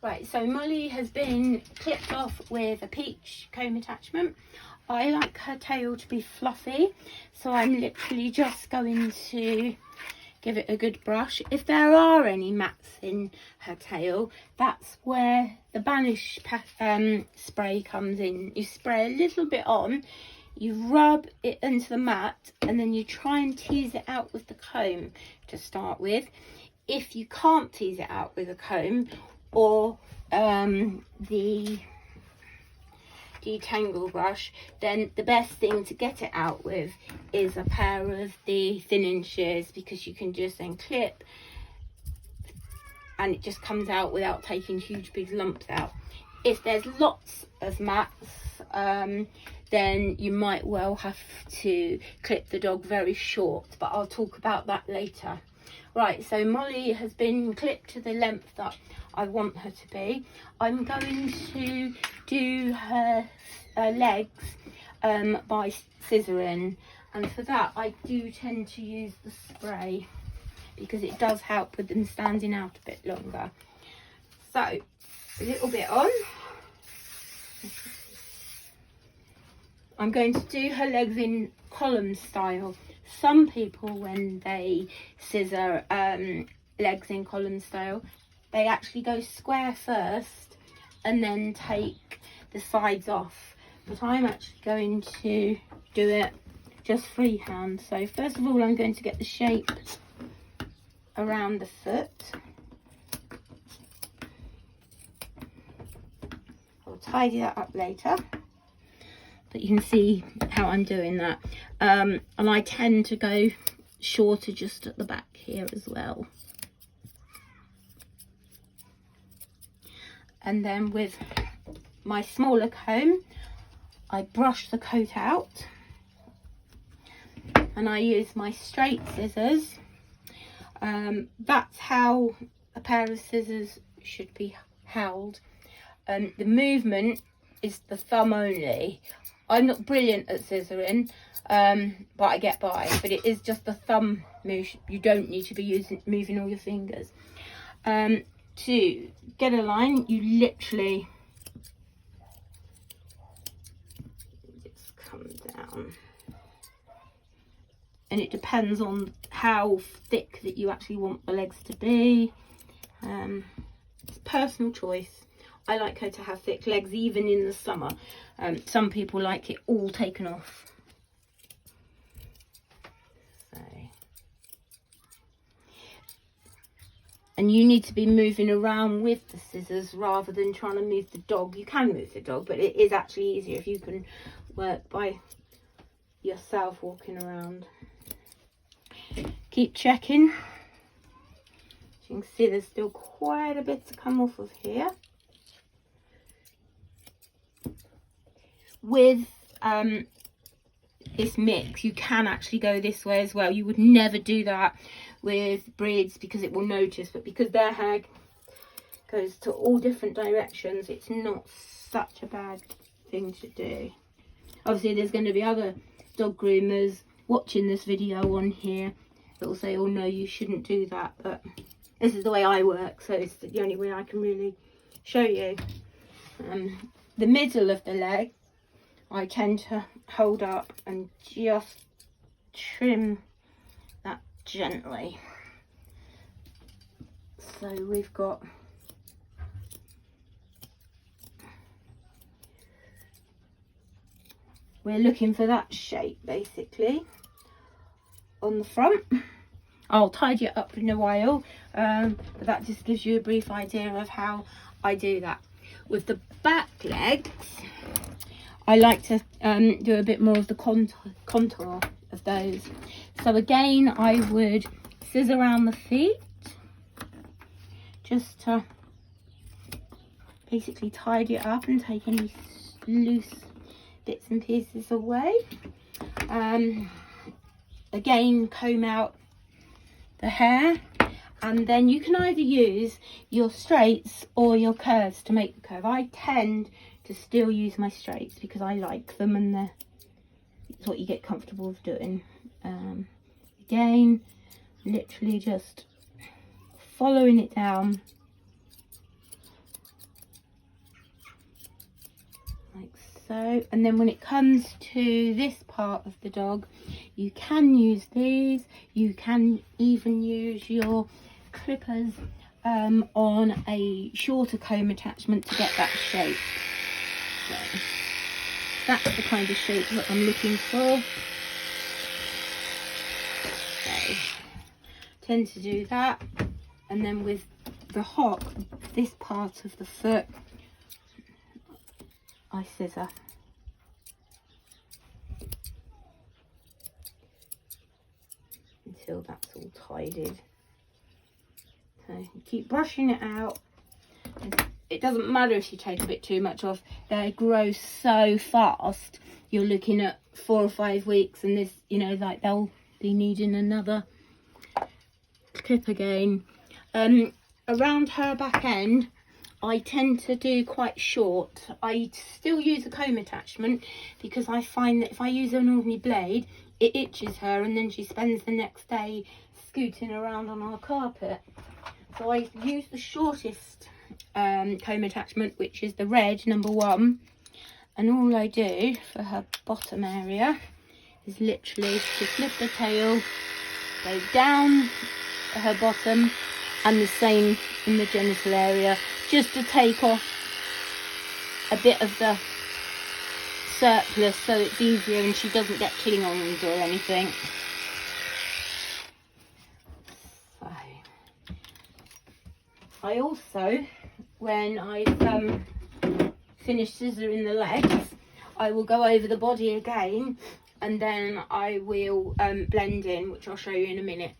Right, so Molly has been clipped off with a peach comb attachment. I like her tail to be fluffy, so I'm literally just going to give it a good brush. If there are any mats in her tail, that's where the Banish spray comes in. You spray a little bit on, you rub it into the mat, and then you try and tease it out with the comb to start with. If you can't tease it out with a comb, or the detangle brush, then the best thing to get it out with is a pair of the thinning shears, because you can just then clip and it just comes out without taking huge big lumps out. If there's lots of mats, then you might well have to clip the dog very short, but I'll talk about that later. Right, so Molly has been clipped to the length that I want her to be. I'm going to do her legs by scissoring, and for that I do tend to use the spray because it does help with them standing out a bit longer. So a little bit on. I'm going to do her legs in column style. Some people, when they scissor legs in column style, they actually go square first and then take the sides off. But I'm actually going to do it just freehand. So first of all, I'm going to get the shape around the foot. I'll tidy that up later, but you can see how I'm doing that. And I tend to go shorter just at the back here as well. And then with my smaller comb, I brush the coat out, and I use my straight scissors. That's how a pair of scissors should be held. The movement is the thumb only. I'm not brilliant at scissoring, but I get by. But it is just the thumb move. You don't need to be moving all your fingers. To get a line, you literally just come down. And it depends on how thick that you actually want the legs to be. It's personal choice. I like her to have thick legs even in the summer. Some people like it all taken off. So. And you need to be moving around with the scissors rather than trying to move the dog. You can move the dog, but it is actually easier if you can work by yourself walking around. Keep checking. As you can see, there's still quite a bit to come off of here. With this mix, you can actually go this way as well. You would never do that with breeds because it will notice, but because their hair goes to all different directions, it's not such a bad thing to do. Obviously, there's going to be other dog groomers watching this video on here that will say, oh no, you shouldn't do that, but this is the way I work, so it's the only way I can really show you. The middle of the leg, I tend to hold up and just trim that gently. So we've got we're looking for that shape basically on the front. I'll tidy it up in a while, but that just gives you a brief idea of how I do that. With the back legs, I like to do a bit more of the contour of those. So again, I would scissor around the feet just to basically tidy it up and take any loose bits and pieces away. Again, comb out the hair, and then you can either use your straights or your curves to make the curve. I tend to still use my straights because I like them, and it's what you get comfortable with doing. Again, literally just following it down so. And then when it comes to this part of the dog, you can use these. You can even use your clippers on a shorter comb attachment to get that shape. So that's the kind of shape that I'm looking for. So tend to do that. And then with the hock, this part of the foot, I scissor. Until that's all tidied. So you keep brushing it out. It doesn't matter if you take a bit too much off. They grow so fast. You're looking at 4 or 5 weeks, and this, you know, like they'll be needing another clip again. Around her back end, I tend to do quite short. I still use a comb attachment because I find that if I use an ordinary blade, it itches her, and then she spends the next day scooting around on our carpet. So I use the shortest comb attachment, which is the red number 1, and all I do for her bottom area is literally just lift the tail, go down her bottom, and the same in the genital area, just to take off a bit of the surplus so it's easier and she doesn't get cling-ons or anything. So I also, when I've finished scissoring the legs, I will go over the body again, and then I will blend in, which I'll show you in a minute.